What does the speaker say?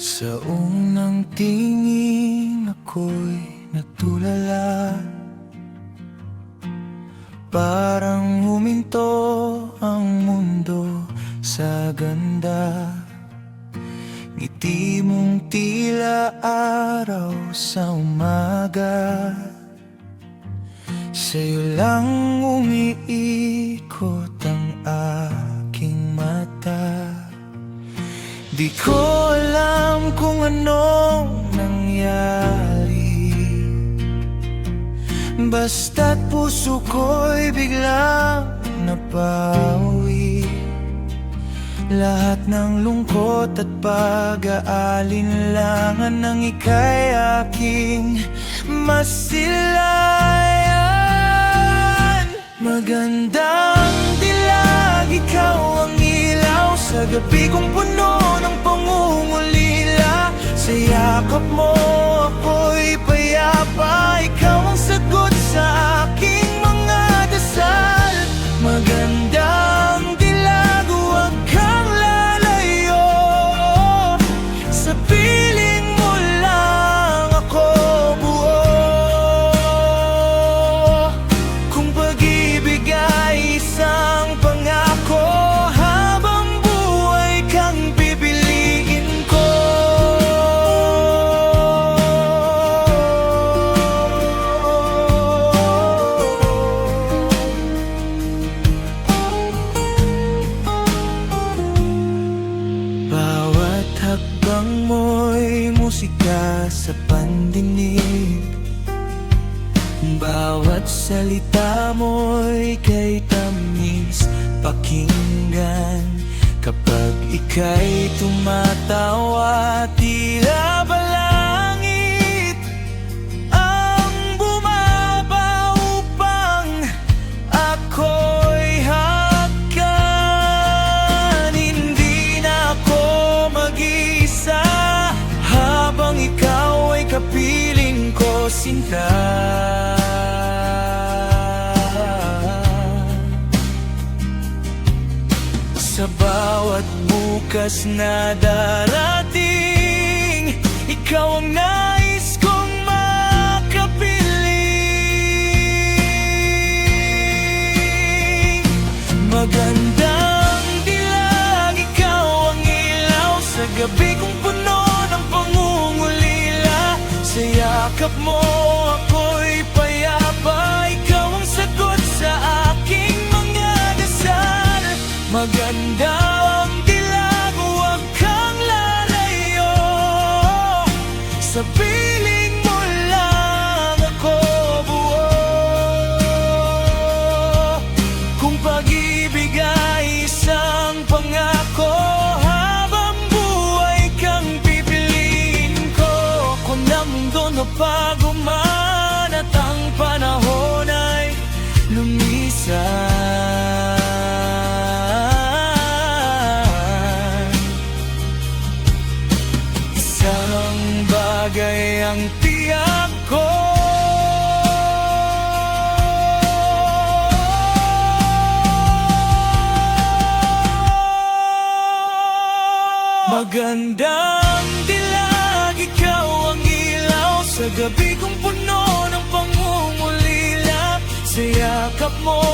Sa unang tingin ako'y natulala, parang huminto ang mundo sa ganda. Ngiti mong tila araw sa umaga, sa'yo lang umiikot ang aking mata. Di ko alam kung anong nangyari, basta't puso ko'y biglang napawi. Lahat ng lungkot at pag-aalinlangan ng ika'y aking masilayan. Magandang dilag, ikaw ang ilaw sa gabi kong puno ng pangungulila. Sa yakap mo ako'y payapa, ikaw ang sagot sa aking mga dasal. Magandang dilag, huwag kang lalayo, sa piling mo lang ako buo. Kung pag-ibig ay isang pangako, habang buhay kang pipiliin ko. Bawat hakbang mo'y musika sa pandinig, bawat salita mo'y kay tamis pakinggan. Kapag ika'y tumatawa, tila ba langit ang bumaba upang ako'y hakan. Hindi na ako mag-isa habang ikaw ay kapiling ko, sinta. Sa bawat bukas na darating, ikaw ang nais kong makapiling. Magandang dilag, ikaw ang ilaw sa gabi kong puno ng pangungulila. Sa yakap mo ako'y payapa, ikaw ang sagot sa aking mga dasal. Magandang dilag, huwag kang lalayo, sa piling mo lang ako buo. Kung pag-ibig ay isang pangako, habang buhay kang pipiliin ko. Kung ang mundo na paguman at ang panahon ay lumisan, isang bagay ang tiyak ko: magandang dilag, ikaw ang ilaw sa gabi kong puno ng pangungulila. Sa yakap mo